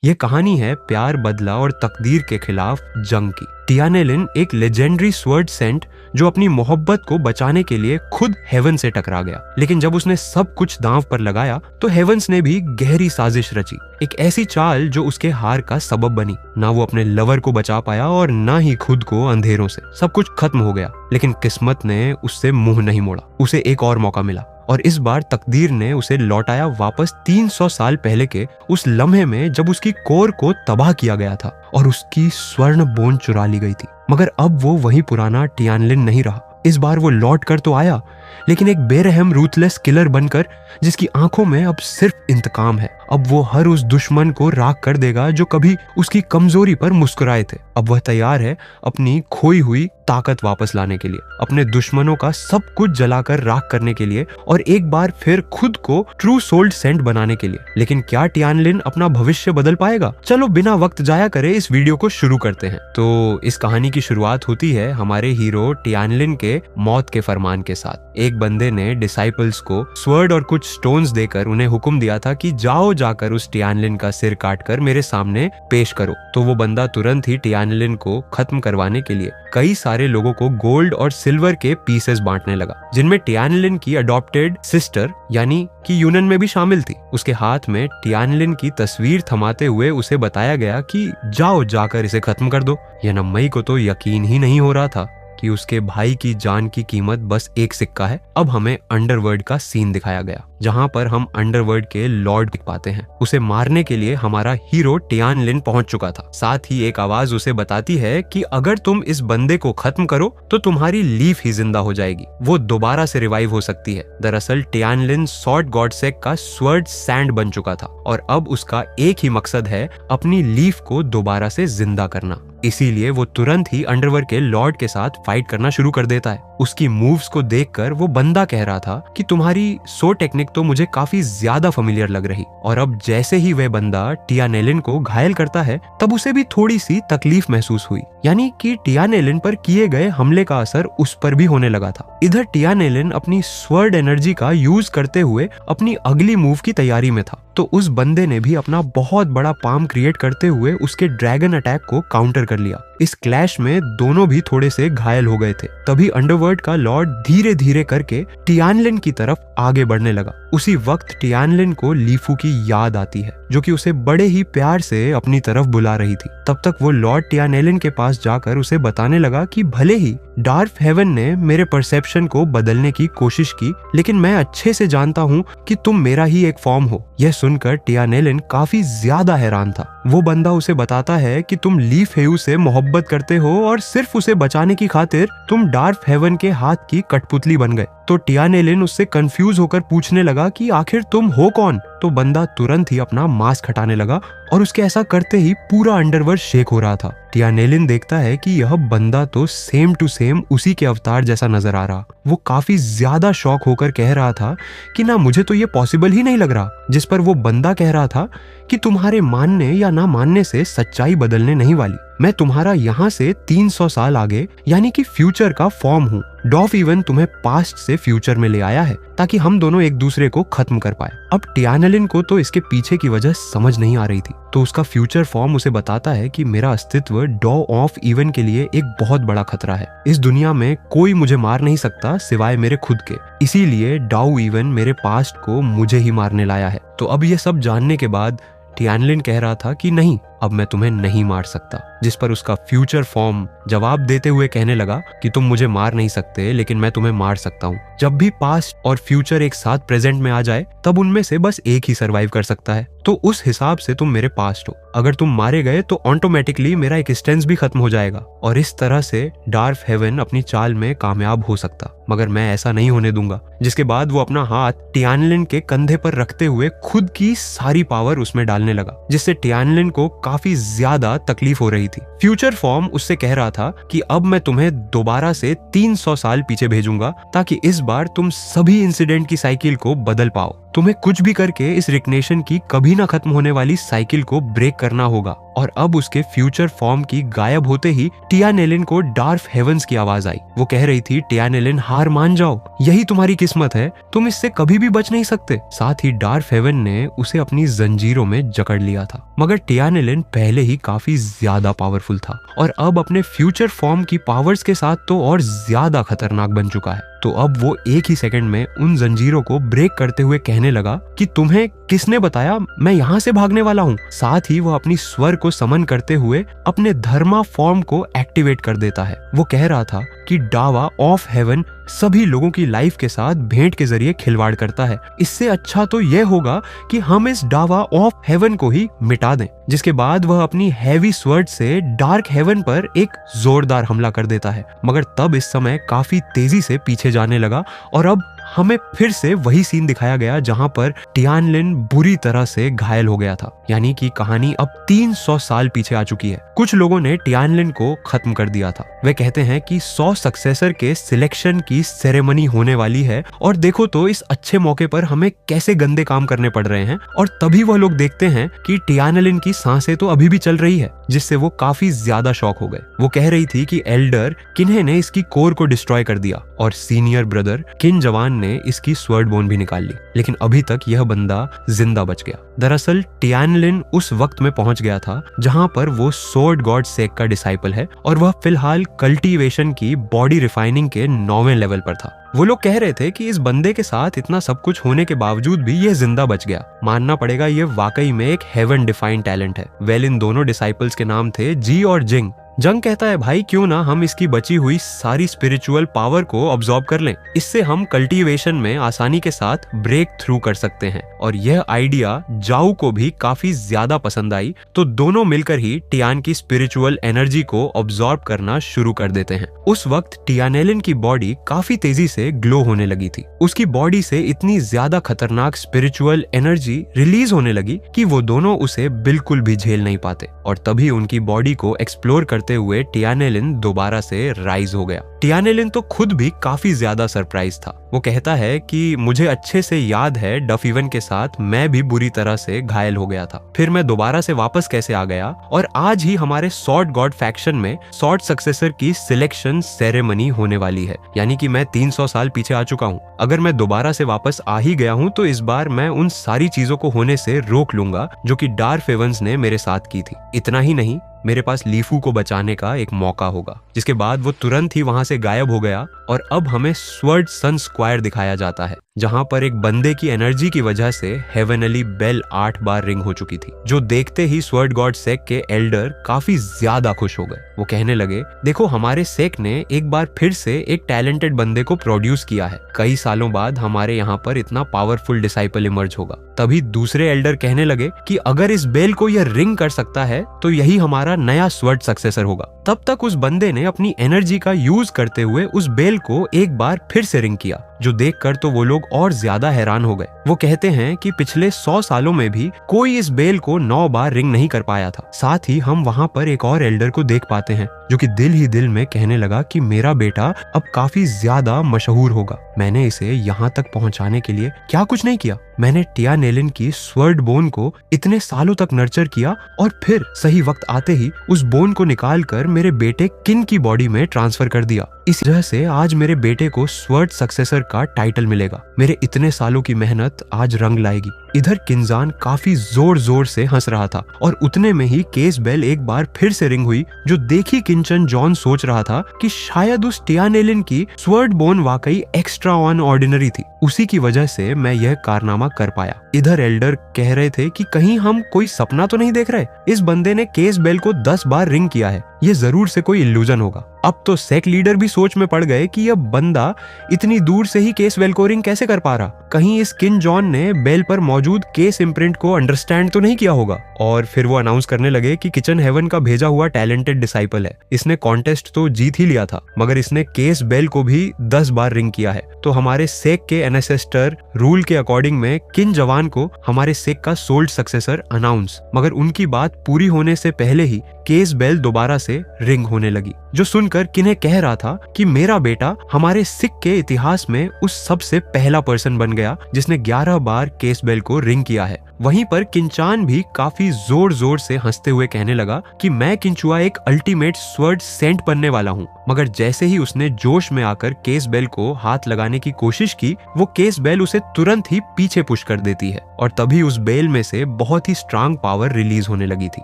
ये कहानी है प्यार, बदला और तकदीर के खिलाफ जंग की। टियानेलिन एक लेजेंडरी स्वर्ड सेंट जो अपनी मोहब्बत को बचाने के लिए खुद हेवन से टकरा गया, लेकिन जब उसने सब कुछ दांव पर लगाया तो हेवंस ने भी गहरी साजिश रची, एक ऐसी चाल जो उसके हार का सबब बनी। ना वो अपने लवर को बचा पाया और ना ही खुद को अंधेरों से। सब कुछ खत्म हो गया, लेकिन किस्मत ने उससे मुंह नहीं मोड़ा। उसे एक और मौका मिला और इस बार तकदीर ने उसे लौटाया वापस 300 साल पहले के उस लम्हे में जब उसकी कोर को तबाह किया गया था और उसकी स्वर्ण बोन चुरा ली गई थी। मगर अब वो वही पुराना टियानेलिन नहीं रहा। इस बार वो लौट कर तो आया, लेकिन एक बेरहम रूथलेस किलर बनकर, जिसकी आंखों में अब सिर्फ इंतकाम है। अब वो हर उस दुश्मन को राख कर देगा जो कभी उसकी कमजोरी पर मुस्कुराए थे। अब वह तैयार है अपनी खोई हुई ताकत वापस लाने के लिए, अपने दुश्मनों का सब कुछ जलाकर राख करने के लिए और एक बार फिर खुद को ट्रू सोल्ड सेंट बनाने के लिए। लेकिन क्या टियानेलिन अपना भविष्य बदल पाएगा? चलो बिना वक्त जाया करे इस वीडियो को शुरू करते हैं। तो इस कहानी की शुरुआत होती है हमारे हीरो टियानेलिन के मौत के फरमान के साथ। एक बंदे ने डिसाइपल्स को स्वर्ड और कुछ स्टोन्स देकर उन्हें हुक्म दिया था कि जाओ जाकर उस टियानेलिन का सिर काटकर मेरे सामने पेश करो। तो वो बंदा तुरंत ही टियानेलिन को खत्म करवाने के लिए कई सारे लोगों को गोल्ड और सिल्वर के पीसेस बांटने लगा, जिनमें टियानेलिन की अडॉप्टेड सिस्टर यानी कि यूनन में भी शामिल थी। उसके हाथ में टियानेलिन की तस्वीर थमाते हुए उसे बताया गया कि जाओ जाकर इसे खत्म कर दो। यनमई को तो यकीन ही नहीं हो रहा था कि उसके भाई की जान की कीमत बस एक सिक्का है। अब हमें अंडरवर्ल्ड का सीन दिखाया गया, जहां पर हम अंडरवर्ल्ड के लॉर्ड दिख पाते हैं। उसे मारने के लिए हमारा हीरो टियानेलिन पहुंच चुका था। साथ ही एक आवाज उसे बताती है कि अगर तुम इस बंदे को खत्म करो तो तुम्हारी लीफ ही जिंदा हो जाएगी, वो दोबारा से रिवाइव हो सकती है। दरअसल टियानेलिन सॉर्ड गॉडसेक का स्वर्ड सैंड बन चुका था और अब उसका एक ही मकसद है अपनी लीफ को दोबारा से जिंदा करना। इसीलिए वो तुरंत ही अंडरवर्ल्ड के लॉर्ड के साथ फाइट करना शुरू कर देता है। उसकी मूव्स को देखकर वो बंदा कह रहा था कि तुम्हारी सो टेक्निक तो मुझे काफी ज्यादा फेमिलियर लग रही। और अब जैसे ही वह बंदा टियानेलिन को घायल करता है तब उसे भी थोड़ी सी तकलीफ महसूस हुई, यानी कि टियानेलिन पर किए गए हमले का असर उस पर भी होने लगा था। इधर टियानेलिन अपनी स्वर्ड एनर्जी का यूज करते हुए अपनी अगली मूव की तैयारी में था, तो उस बंदे ने भी अपना बहुत बड़ा पाम क्रिएट करते हुए उसके ड्रैगन अटैक को काउंटर कर लिया। इस क्लैश में दोनों भी थोड़े से घायल हो गए थे। तभी अंडरवर्ल्ड का लॉर्ड धीरे धीरे करके टियानेलिन की तरफ आगे बढ़ने लगा। उसी वक्त टियानेलिन को लीफू की याद आती है, जो कि उसे बड़े ही प्यार से अपनी तरफ बुला रही थी। तब तक वो लॉर्ड टियानेलिन के पास जाकर उसे बताने लगा कि भले ही डार्क हेवन ने मेरे परसेप्शन को बदलने की कोशिश की, लेकिन मैं अच्छे से जानता हूँ कि तुम मेरा ही एक फॉर्म हो। यह सुनकर टियानेलिन काफी ज्यादा हैरान था। वो बंदा उसे बताता है कि तुम लीफ हेयू से मोहब्बत करते हो और सिर्फ उसे बचाने की खातिर तुम डार्क हेवन के हाथ की कठपुतली बन गए। तो टियानेलिन उससे कंफ्यूज होकर पूछने लगा कि आखिर तुम हो कौन? तो बंदा तुरंत ही अपना मास्क हटाने लगा और उसके ऐसा करते ही पूरा अंडरवर्ल्ड शेक हो रहा था। टियानेलिन देखता है कि यह बंदा तो सेम टू सेम उसी के अवतार जैसा नजर आ रहा। वो काफी ज्यादा शॉक होकर कह रहा था कि ना मुझे तो ये पॉसिबल ही नहीं लग रहा। जिस पर वो बंदा कह रहा था कि तुम्हारे मानने या ना मानने से सच्चाई बदलने नहीं वाली। मैं तुम्हारा यहाँ से 300 साल आगे यानी कि फ्यूचर का फॉर्म हूँ। डॉफ इवन तुम्हें पास्ट से फ्यूचर में ले आया है ताकि हम दोनों एक दूसरे को खत्म कर पाए। अब टियानेलिन को तो इसके पीछे की वजह समझ नहीं आ रही थी, तो उसका फ्यूचर फॉर्म उसे बताता है कि मेरा अस्तित्व डॉ ऑफ इवन के लिए एक बहुत बड़ा खतरा है। इस दुनिया में कोई मुझे मार नहीं सकता सिवाय मेरे खुद के, इसीलिए डाउ इवन मेरे पास्ट को मुझे ही मारने लाया है। तो अब ये सब जानने के बाद टियानेलिन कह रहा था कि नहीं, अब मैं तुम्हें नहीं मार सकता। जिस पर उसका फ्यूचर फॉर्म जवाब देते हुए कहने लगा कि तुम मुझे मार नहीं सकते, लेकिन मैं तुम्हें मार सकता हूँ। जब भी पास्ट और फ्यूचर एक साथ प्रेजेंट में आ जाए तब उनमें से बस एक ही सरवाइव कर सकता है। तो उस हिसाब से तुम मेरे पास्ट हो। अगर तुम मारे गए तो ऑटोमेटिकली मेरा एक्सिस्टेंस भी खत्म हो जाएगा और इस तरह से डार्क हेवन अपनी चाल में कामयाब हो सकता, मगर मैं ऐसा नहीं होने दूंगा। जिसके बाद वो अपना हाथ टियानेलिन के कंधे पर रखते हुए खुद की सारी पावर उसमें डालने लगा, जिससे टियानेलिन को काफी ज्यादा तकलीफ हो रही थी। फ्यूचर फॉर्म उससे कह रहा था कि अब मैं तुम्हें दोबारा से 300 साल पीछे भेजूंगा ताकि इस बार तुम सभी इंसिडेंट की साइकिल को बदल पाओ। तुम्हें कुछ भी करके इस रिग्नेशन की कभी ना खत्म होने वाली साइकिल को ब्रेक करना होगा। और अब उसके फ्यूचर फॉर्म की गायब होते ही टियानेलिन को डार्थ हेवंस की आवाज आई। वो कह रही थी, टियानेलिन हार मान जाओ, यही तुम्हारी किस्मत है, तुम इससे कभी भी बच नहीं सकते। साथ ही डार्थ हेवन ने उसे अपनी जंजीरों में जकड़ लिया था। मगर टियानेलिन पहले ही काफी ज्यादा पावरफुल था और अब अपने फ्यूचर फॉर्म की पावर्स के साथ तो और ज्यादा खतरनाक बन चुका है। तो अब वो एक ही सेकंड में उन जंजीरों को ब्रेक करते हुए कहने लगा कि तुम्हें किसने बताया मैं यहाँ से भागने वाला हूँ। साथ ही वह अपनी स्वर को समन करते हुए अपने धर्मा फॉर्म को एक्टिवेट कर देता है। वो कह रहा था कि डावा ऑफ हेवन सभी लोगों की लाइफ के साथ भेंट के जरिए खिलवाड़ करता है। इससे अच्छा तो यह होगा कि हम इस डावा ऑफ हेवन को ही मिटा दें। जिसके बाद वह अपनी हैवी स्वर्ड से डार्क हेवन पर एक जोरदार हमला कर देता है। मगर तब इस समय काफी तेजी से पीछे जाने लगा और अब हमें फिर से वही सीन दिखाया गया जहां पर टियानेलिन बुरी तरह से घायल हो गया था। यानी कि कहानी अब 300 साल पीछे आ चुकी है। कुछ लोगों ने टियानेलिन को खत्म कर दिया था। वे कहते हैं कि 100 सक्सेसर के सिलेक्शन की सेरेमनी होने वाली है और देखो तो इस अच्छे मौके पर हमें कैसे गंदे काम करने पड़ रहे हैं। और तभी वह लोग देखते हैं कि टियानेलिन की सांसें तो अभी भी चल रही है, जिससे वो काफी ज्यादा शॉक हो गए। वो कह रही थी कि एल्डर किन्हे ने इसकी कोर को डिस्ट्रॉय कर दिया और सीनियर ब्रदर किन जवान ने इसकी स्वर्ड बोन भी निकाल ली, लेकिन अभी तक यह बंदा जिंदा बच गया। दरअसल टियानेलिन उस वक्त में पहुंच गया था जहां पर वो स्वॉर्ड गॉड सेक का डिसाइपल है और वह फिलहाल कल्टीवेशन की बॉडी रिफाइनिंग के 9वें लेवल पर था। वो लोग कह रहे थे कि इस बंदे के साथ इतना सब कुछ होने के बावजूद भी ये जिंदा बच गया। मानना पड़ेगा ये वाकई में एक हेवन डिफाइंड टैलेंट है। वेल, इन दोनों डिसाइपल्स के नाम थे जी और जिंग। जंग कहता है, भाई क्यों ना हम इसकी बची हुई सारी स्पिरिचुअल पावर को ऑब्जॉर्ब कर लें, इससे हम कल्टीवेशन में आसानी के साथ ब्रेक थ्रू कर सकते हैं। और यह आइडिया जाऊ को भी काफी ज्यादा पसंद आई, तो दोनों मिलकर ही टियान की स्पिरिचुअल एनर्जी को ऑब्जॉर्ब करना शुरू कर देते हैं। उस वक्त टियानेलिन की बॉडी काफी तेजी से ग्लो होने लगी थी। उसकी बॉडी से इतनी ज्यादा खतरनाक स्पिरिचुअल एनर्जी रिलीज होने लगी कि वो दोनों उसे बिल्कुल भी झेल नहीं पाते। और तभी उनकी बॉडी को एक्सप्लोर करते हुए टियानेलिन दोबारा से राइज हो गया। टियानेलिन तो खुद भी काफी ज्यादा सरप्राइज था। वो कहता है कि मुझे अच्छे से याद है डफीवन के साथ मैं भी बुरी तरह से घायल हो गया था, फिर मैं दोबारा से वापस कैसे आ गया और आज ही हमारे स्वॉर्ड गॉड फैक्शन में स्वॉर्ड सक्सेसर की सिलेक्शन सेरेमनी होने वाली है। यानी कि मैं 300 साल पीछे आ चुका हूँ। अगर मैं दोबारा से वापस आ ही गया हूँ तो इस बार मैं उन सारी चीजों को होने से रोक लूंगा जो कि डार्थ हेवंस ने मेरे साथ की थी। इतना ही नहीं, मेरे पास लीफू को बचाने का एक मौका होगा। जिसके बाद वो तुरंत ही वहां से गायब हो गया और अब हमें स्वर्ड सन स्क्वायर दिखाया जाता है, जहां पर एक बंदे की एनर्जी की वजह से हेवनली बेल 8 बार रिंग हो चुकी थी, जो देखते ही स्वॉर्ड गॉड सेक के एल्डर काफी ज्यादा खुश हो गए। वो कहने लगे, देखो हमारे सेक ने एक बार फिर से एक टैलेंटेड बंदे को प्रोड्यूस किया है। कई सालों बाद हमारे यहाँ पर इतना पावरफुल डिसाइपल इमर्ज होगा। तभी दूसरे एल्डर कहने लगे कि अगर इस बेल को यह रिंग कर सकता है तो यही हमारा नया स्वॉर्ड सक्सेसर होगा। तब तक उस बंदे ने अपनी एनर्जी का यूज करते हुए उस बेल को एक बार फिर से रिंग किया, जो देखकर तो वो लोग और ज्यादा हैरान हो गए। वो कहते हैं कि पिछले 100 सालों में भी कोई इस बेल को 9 बार रिंग नहीं कर पाया था। साथ ही हम वहाँ पर एक और एल्डर को देख पाते हैं जो कि दिल ही दिल में कहने लगा कि मेरा बेटा अब काफी ज्यादा मशहूर होगा। मैंने इसे यहाँ तक पहुँचाने के लिए क्या कुछ नहीं किया। मैंने टियानेलिन की स्वर्ड बोन को इतने सालों तक नर्चर किया और फिर सही वक्त आते ही उस बोन को निकालकर मेरे बेटे किन की बॉडी में ट्रांसफर कर दिया। इस वजह से आज मेरे बेटे को स्वॉर्ड सक्सेसर का टाइटल मिलेगा। मेरे इतने सालों की मेहनत आज रंग लाएगी। इधर किंजान काफी जोर जोर से हंस रहा था और उतने में ही केस बेल एक बार फिर से रिंग हुई, जो देखी किंचन जॉन सोच रहा था कि शायद उस टियानेलिन की स्वर्ड बोन वाकई एक्स्ट्रा ऑन ऑर्डिनरी थी। उसी की वजह से मैं यह कारनामा कर पाया। इधर एल्डर कह रहे थे कि कहीं हम कोई सपना तो नहीं देख रहे। इस बंदे ने केस बेल को 10 बार रिंग किया है, ये जरूर से कोई इल्यूजन होगा। अब तो सेक लीडर भी सोच में पड़ गए कि यह बंदा इतनी दूर से ही केस बेल को रिंग कैसे कर पा रहा। कहीं इस किन जॉन ने बेल पर मौजूद केस इम्प्रिंट को अंडरस्टैंड तो नहीं किया होगा। और फिर वो अनाउंस करने लगे कि किचन हेवन का भेजा हुआ टैलेंटेड डिसाइपल है। इसने कॉन्टेस्ट तो जीत ही लिया था, मगर इसने केस बेल को भी 10 बार रिंग किया है। तो हमारे सेक के एनेसेस्टर रूल के अकॉर्डिंग में किन जवान को हमारे सेक का सोल्ड सक्सेसर अनाउंस। मगर उनकी बात पूरी होने से पहले ही केस बेल दोबारा से रिंग होने लगी, जो सुनकर किन्हे कह रहा था कि मेरा बेटा हमारे सिख के इतिहास में उस सबसे पहला पर्सन बन गया जिसने 11 बार केस बेल को रिंग किया है। वहीं पर किंचान भी काफी जोर जोर से हंसते हुए कहने लगा कि मैं किंचुआ एक अल्टीमेट स्वर्ड सेंट बनने वाला हूँ। मगर जैसे ही उसने जोश में आकर केस बेल को हाथ लगाने की कोशिश की, वो केस बेल उसे तुरंत ही पीछे पुश कर देती है और तभी उस बेल में से बहुत ही स्ट्रांग पावर रिलीज होने लगी थी।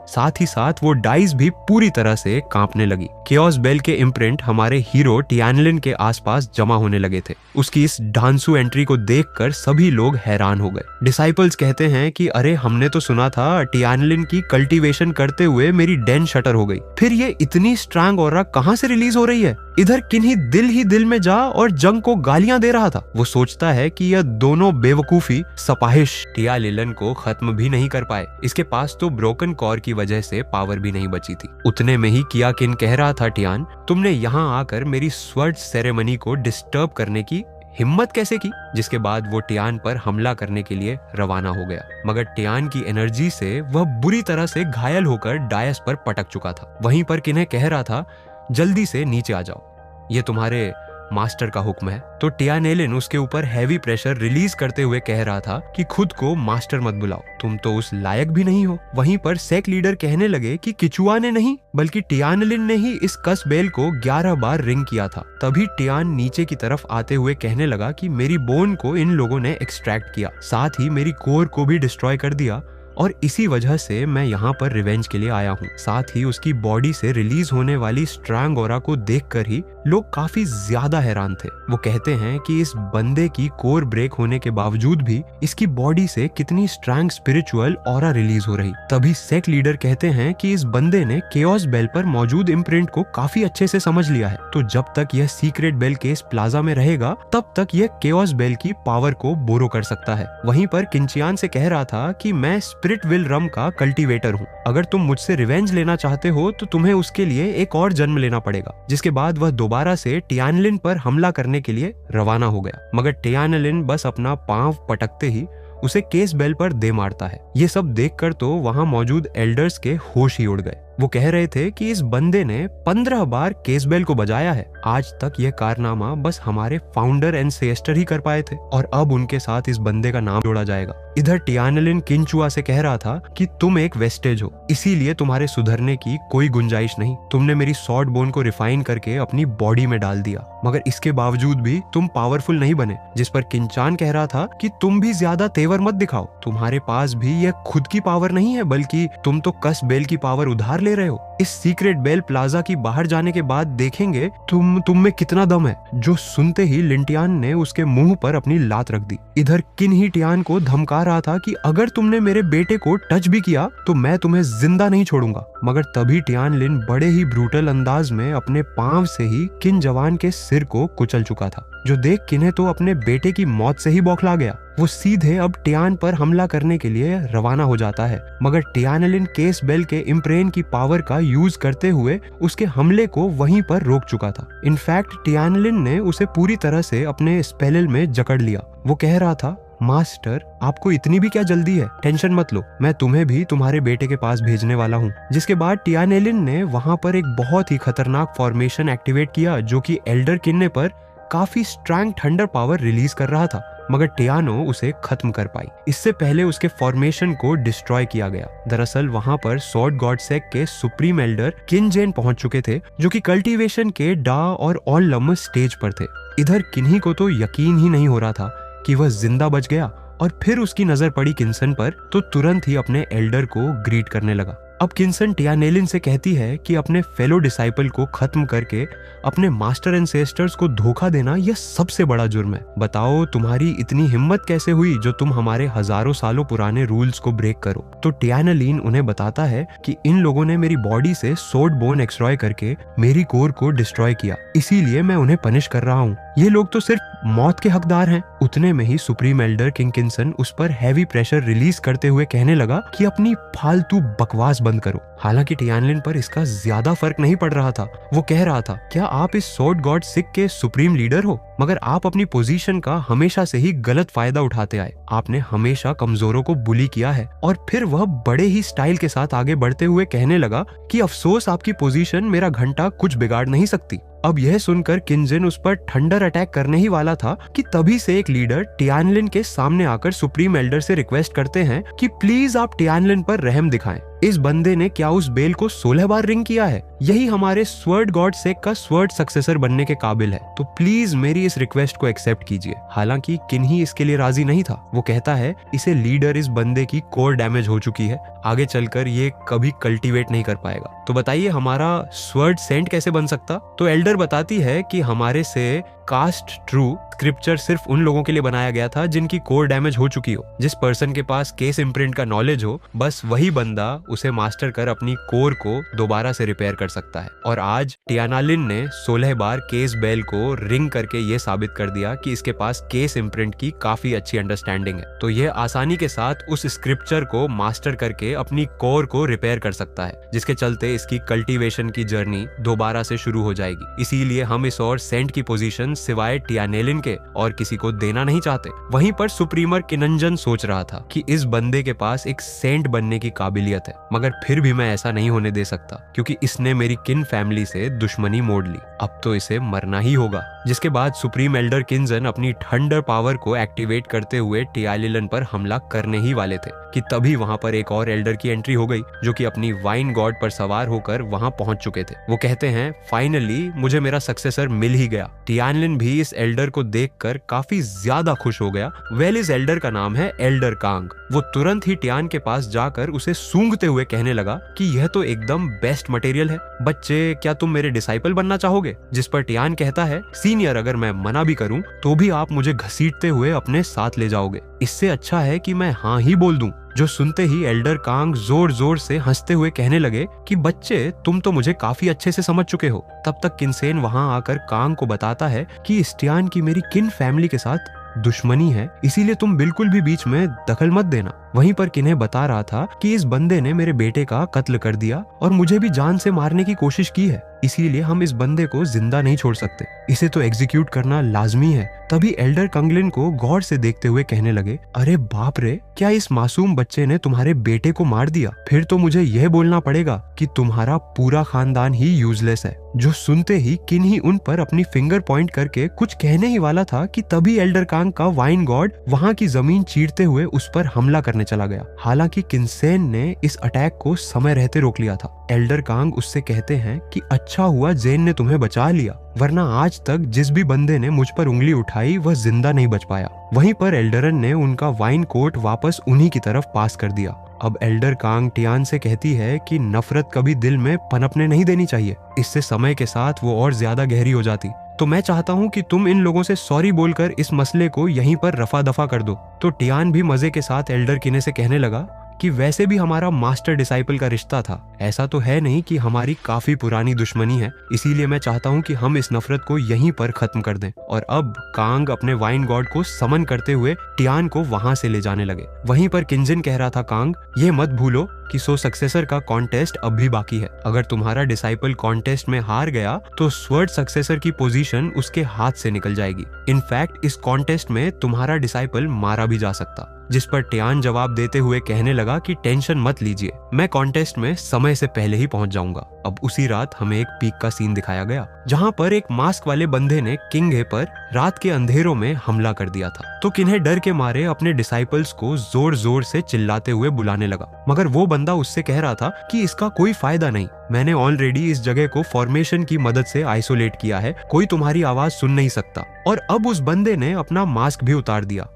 साथ ही साथ वो डाइस भी पूरी तरह से कांपने लगी। केओस बेल के इम्प्रिंट हमारे हीरो टियानलिन के आसपास जमा होने लगे थे। उसकी इस डांसू एंट्री को देखकर सभी लोग हैरान हो गए। डिसाइपल्स कहते हैं कि अरे हमने तो सुना था टियानलिन की कल्टीवेशन करते हुए मेरी डेन शटर हो गई, फिर ये इतनी स्ट्रांग ऑरा कहां से रिलीज हो रही है? इधर किन्हीं दिल ही दिल में जा और जंग को गालियां दे रहा था। वो सोचता है कि यह दोनों बेवकूफी सपाहिश टियालिलन को खत्म भी नहीं कर पाए। इसके पास तो ब्रोकन कोर की वजह से पावर भी नहीं बची थी। उतने में ही कियाकिन कह रहा था, टियान तुमने यहाँ आकर मेरी स्वर्ड सेरेमनी को डिस्टर्ब करने की हिम्मत कैसे की? जिसके बाद वो टियान पर हमला करने के लिए रवाना हो गया, मगर टियान की एनर्जी से वह बुरी तरह से घायल होकर डायस पर पटक चुका था। वहीं पर किन्हे कह रहा था, जल्दी से नीचे आ जाओ, ये तुम्हारे मास्टर का हुक्म है। तो टियानेलिन उसके ऊपर हैवी प्रेशर रिलीज करते हुए कह रहा था कि खुद को मास्टर मत बुलाओ, तुम तो उस लायक भी नहीं हो। वहीं पर सेक लीडर कहने लगे कि किचुआ ने नहीं बल्कि टियानेलिन ने ही इस कस बेल को 11 बार रिंग किया था। तभी टियान नीचे की तरफ आते हुए कहने लगा कि मेरी बोन को इन लोगों ने एक्सट्रैक्ट किया, साथ ही मेरी कोर को भी डिस्ट्रॉय कर दिया और इसी वजह से मैं यहाँ पर रिवेंज के लिए आया हूँ। साथ ही उसकी बॉडी से रिलीज होने वाली स्ट्रांग ऑरा को देखकर ही लोग काफी ज्यादा हैरान थे। वो कहते हैं कि इस बंदे की कोर ब्रेक होने के बावजूद भी इसकी बॉडी से कितनी स्ट्रांग स्पिरिचुअल ऑरा रिलीज हो रही। तभी सेक लीडर कहते हैं कि इस बंदे ने केओस बेल पर मौजूद इम्प्रिंट को काफी अच्छे से समझ लिया है, तो जब तक यह सीक्रेट बेल के इस प्लाजा में रहेगा तब तक यह केओस बेल की पावर को बोरो कर सकता है। वहीं पर किंचियान से कह रहा था कि मैं स्पिरिट विल रम का कल्टीवेटर हूँ, अगर तुम मुझसे रिवेंज लेना चाहते हो तो तुम्हें उसके लिए एक और जन्म लेना पड़ेगा। जिसके बाद वह दोबारा से टियानलिन पर हमला करने के लिए रवाना हो गया, मगर टियानलिन बस अपना पांव पटकते ही उसे केस बेल पर दे मारता है। ये सब देखकर तो वहां मौजूद एल्डर्स के होश ही उड़ गए। वो कह रहे थे कि इस बंदे ने 15 बार केस बेल को बजाया है, आज तक यह कारनामा बस हमारे फाउंडर एंसेस्टर ही कर पाए थे और अब उनके साथ इस बंदे का नाम जोड़ा जाएगा। इधर टियानलिन किंचुआ से कह रहा था कि तुम एक वेस्टेज हो, इसीलिए तुम्हारे सुधरने की कोई गुंजाइश नहीं। तुमने मेरी सॉर्ड बोन को रिफाइन करके अपनी बॉडी में डाल दिया, मगर इसके बावजूद भी तुम पावरफुल नहीं बने। जिस पर किंचान कह रहा था कि तुम भी ज्यादा तेवर मत दिखाओ, तुम्हारे पास भी यह खुद की पावर नहीं है बल्कि तुम तो कस बेल की पावर उधार ले रहे हो। इस सीक्रेट बेल प्लाजा की बाहर जाने के बाद देखेंगे तुम में कितना दम है। जो सुनते ही लिंटियान ने उसके मुंह पर अपनी लात रख दी। इधर किन ही टियान को धमका रहा था कि अगर तुमने मेरे बेटे को टच भी किया तो मैं तुम्हें जिंदा नहीं छोड़ूंगा, मगर तभी टियानलिन बड़े ही ब्रूटल अंदाज में अपने पांव से ही किन जवान के सिर को कुचल चुका था, जो देख किन्हें तो अपने बेटे की मौत से ही बौखला गया। वो सीधे अब टियान पर हमला करने के लिए रवाना हो जाता है, मगर टियानलिन केस बेल के इम्प्रेन की पावर का यूज करते हुए उसके हमले को वहीं पर रोक चुका था। इनफैक्ट टियानलिन ने उसे पूरी तरह से अपने स्पेल में जकड़ लिया। वो कह रहा था, मास्टर आपको इतनी भी क्या जल्दी है, टेंशन मत लो, मैं तुम्हें भी तुम्हारे बेटे के पास भेजने वाला हूँ। जिसके बाद टियानलिन ने वहां पर एक बहुत ही खतरनाक फॉर्मेशन एक्टिवेट किया, जो कि एल्डर किन्ने पर काफी स्ट्रांग थंडर पावर रिलीज कर रहा था, मगर टियानो उसे खत्म कर पाई। इससे पहले उसके फॉर्मेशन को डिस्ट्रॉय किया गया। दरअसल वहां पर सॉर्ड गॉड सेक के सुप्रीम एल्डर किन जेन पहुंच चुके थे, जो कि कल्टीवेशन के डा और ऑल लम स्टेज पर थे। इधर किन्हीं को तो यकीन ही नहीं हो रहा था कि वह जिंदा बच गया, और फिर उसकी नजर पड़ी किन्सन पर तो तुरंत ही अपने एल्डर को ग्रीट करने लगा। अब किन्सन टियानेलिन से कहती है कि अपने फेलो डिसाइपल को खत्म करके अपने मास्टर एंसेस्टर्स को धोखा देना यह सबसे बड़ा जुर्म है। बताओ तुम्हारी इतनी हिम्मत कैसे हुई जो तुम हमारे हजारों सालों पुराने रूल्स को ब्रेक करो। तो टियानेलिन उन्हें बताता है कि इन लोगों ने मेरी बॉडी से सोर्ड बोन एक्सट्रॉय करके मेरी कोर को डिस्ट्रॉय किया, इसीलिए मैं उन्हें पनिश कर रहा हूँ। ये लोग तो सिर्फ मौत के हकदार हैं। उतने में ही सुप्रीम एल्डर किंग किन्सन उस पर हैवी प्रेशर रिलीज करते हुए कहने लगा कि अपनी फालतू बकवास बंद करो। हालांकि टियानलिन पर इसका ज्यादा फर्क नहीं पड़ रहा था। वो कह रहा था, क्या आप इस स्वॉर्ड गॉड सिक के सुप्रीम लीडर हो? मगर आप अपनी पोजीशन का हमेशा से ही गलत फायदा उठाते आए। आपने हमेशा कमजोरों को बुली किया है। और फिर वह बड़े ही स्टाइल के साथ आगे बढ़ते हुए कहने लगा कि अफसोस आपकी पोजीशन मेरा घंटा कुछ बिगाड़ नहीं सकती। अब यह सुनकर किंजन उस पर थंडर अटैक करने ही वाला था कि तभी से एक लीडर टियानलिन के सामने आकर सुप्रीम एल्डर से रिक्वेस्ट करते हैं कि प्लीज आप टियानलिन पर रहम दिखाएं। इस बंदे ने क्या उस बेल को 16 बार रिंग किया है? यही हमारे स्वर्ड गॉड सेक का स्वर्ड सक्सेसर बनने के काबिल है। तो प्लीज मेरी इस रिक्वेस्ट को एक्सेप्ट कीजिए। हालांकि किन्ही इसके लिए राजी नहीं था। वो कहता है इसे लीडर इस बंदे की कोर डैमेज हो चुकी है, आगे चलकर ये कभी कल्टीवेट नहीं कर पाएगा। तो बताइए हमारा स्वर्ड सेंट कैसे बन सकता? तो एल्डर बताती है कि हमारे से कास्ट ट्रू स्क्रिप्चर सिर्फ उन लोगों के लिए बनाया गया था जिनकी कोर डैमेज हो चुकी हो। जिस पर्सन के पास केस इम्प्रिंट का नॉलेज हो, बस वही बंदा उसे मास्टर कर अपनी कोर को दोबारा से रिपेयर कर सकता है। और आज टियानालिन ने 16 बार केस बेल को रिंग करके ये साबित कर दिया कि इसके पास केस इम्प्रिंट की काफी अच्छी अंडरस्टैंडिंग है। तो ये आसानी के साथ उस स्क्रिप्चर को मास्टर करके अपनी कोर को रिपेयर कर सकता है, जिसके चलते इसकी कल्टीवेशन की जर्नी दोबारा से शुरू हो जाएगी। इसीलिए हम इस और सेंट की पोजीशन सिवाय टियानेलिन के और किसी को देना नहीं चाहते। वहीं पर सुप्रीमर किनंजन सोच रहा था कि इस बंदे के पास एक सेंट बनने की काबिलियत है, मगर फिर भी मैं ऐसा नहीं होने दे सकता क्योंकि इसने मेरी किन फैमिली से दुश्मनी मोड़ ली। अब तो इसे मरना ही होगा। जिसके बाद सुप्रीम एल्डर किन्जन अपनी थंडर पावर को एक्टिवेट करते हुए टियालिलन पर हमला करने ही वाले थे कि तभी वहां पर एक और एल्डर की एंट्री हो गई जो कि अपनी वाइन गॉड पर सवार होकर वहां पहुंच चुके थे। वो कहते हैं फाइनली मुझे मेरा सक्सेसर मिल ही गया। टियानलिन भी इस एल्डर को देखकर काफी ज्यादा खुश हो गया। इस एल्डर का नाम है एल्डर कांग। वो तुरंत ही टियान के पास जाकर उसे सूंघते हुए कहने लगा कि यह तो एकदम बेस्ट मटेरियल है। बच्चे, क्या तुम मेरे डिसाइपल बनना चाहोगे? जिस पर टियान कहता है, सीनियर, अगर मैं मना भी करूं तो भी आप मुझे घसीटते हुए अपने साथ ले जाओगे। इससे अच्छा है कि मैं हाँ ही बोल दूं। जो सुनते ही एल्डर कांग जोर जोर से हंसते हुए कहने लगे कि बच्चे, तुम तो मुझे काफी अच्छे से समझ चुके हो। तब तक किन्सेन वहां आकर कांग को बताता है कि इस टियान की मेरी किन फैमिली के साथ दुश्मनी है, इसीलिए तुम बिल्कुल भी बीच में दखल मत देना। वहीं पर किन्हें बता रहा था कि इस बंदे ने मेरे बेटे का कत्ल कर दिया और मुझे भी जान से मारने की कोशिश की है, इसीलिए हम इस बंदे को जिंदा नहीं छोड़ सकते, इसे तो एग्जीक्यूट करना लाजमी है। तभी एल्डर कंगलिन को गौर से देखते हुए कहने लगे, अरे बाप रे, क्या इस मासूम बच्चे ने तुम्हारे बेटे को मार दिया? फिर तो मुझे यह बोलना पड़ेगा कि तुम्हारा पूरा खानदान ही यूजलेस है। जो सुनते ही किन्ही उन पर अपनी फिंगर पॉइंट करके कुछ कहने ही वाला था कि तभी एल्डर कांग का वाइन गॉड वहां की जमीन चीरते हुए उस पर हमला करने चला गया। हालांकि किन्सेन ने इस अटैक को समय रहते रोक लिया था। एल्डर कांग उससे कहते हैं कि अच्छा हुआ जेन ने तुम्हें बचा लिया, वरना आज तक जिस भी बंदे ने मुझ पर उंगली उठाई वह जिंदा नहीं बच पाया। वहीं पर एल्डरन ने उनका वाइन कोट वापस उन्हीं की तरफ पास कर दिया। अब एल्डर कांग टियान से कहती है कि नफरत कभी दिल में पनपने नहीं देनी चाहिए, इससे समय के साथ वो और ज्यादा गहरी हो जाती। तो मैं चाहता हूँ कि तुम इन लोगों से सॉरी बोलकर इस मसले को यहीं पर रफा दफा कर दो। तो टियान भी मजे के साथ एल्डर किने से कहने लगा कि वैसे भी हमारा मास्टर डिसाइपल का रिश्ता था, ऐसा तो है नहीं कि हमारी काफी पुरानी दुश्मनी है, इसीलिए मैं चाहता हूँ कि हम इस नफरत को यहीं पर खत्म कर दें। और अब कांग अपने वाइन गॉड को समन करते हुए टियान को वहां से ले जाने लगे। वहीं पर किंजन कह रहा था, कांग, ये मत भूलो कि सक्सेसर का कॉन्टेस्ट अब भी बाकी है। अगर तुम्हारा डिसाइपल कॉन्टेस्ट में हार गया तो स्वर्ड सक्सेसर की पोजीशन उसके हाथ से निकल जाएगी। इनफैक्ट इस कॉन्टेस्ट में तुम्हारा डिसाइपल मारा भी जा सकता। जिस पर टियान जवाब देते हुए कहने लगा कि टेंशन मत लीजिए, मैं कॉन्टेस्ट में समय से पहले ही पहुंच जाऊंगा। अब उसी रात हमें एक पीक का सीन दिखाया गया जहां पर एक मास्क वाले बंदे ने किंग हे पर रात के अंधेरों में हमला कर दिया था। तो किन्हें डर के मारे अपने डिसाइपल्स को जोर जोर से चिल्लाते हुए बुलाने लगा, मगर वो बंदा उससे कह रहा था कि इसका कोई फायदा नहीं, मैंने ऑलरेडी इस जगह को फॉर्मेशन की मदद से आइसोलेट किया है, कोई तुम्हारी आवाज सुन नहीं सकता। और अब उस बंदे ने अपना मास्क भी उतार दिया।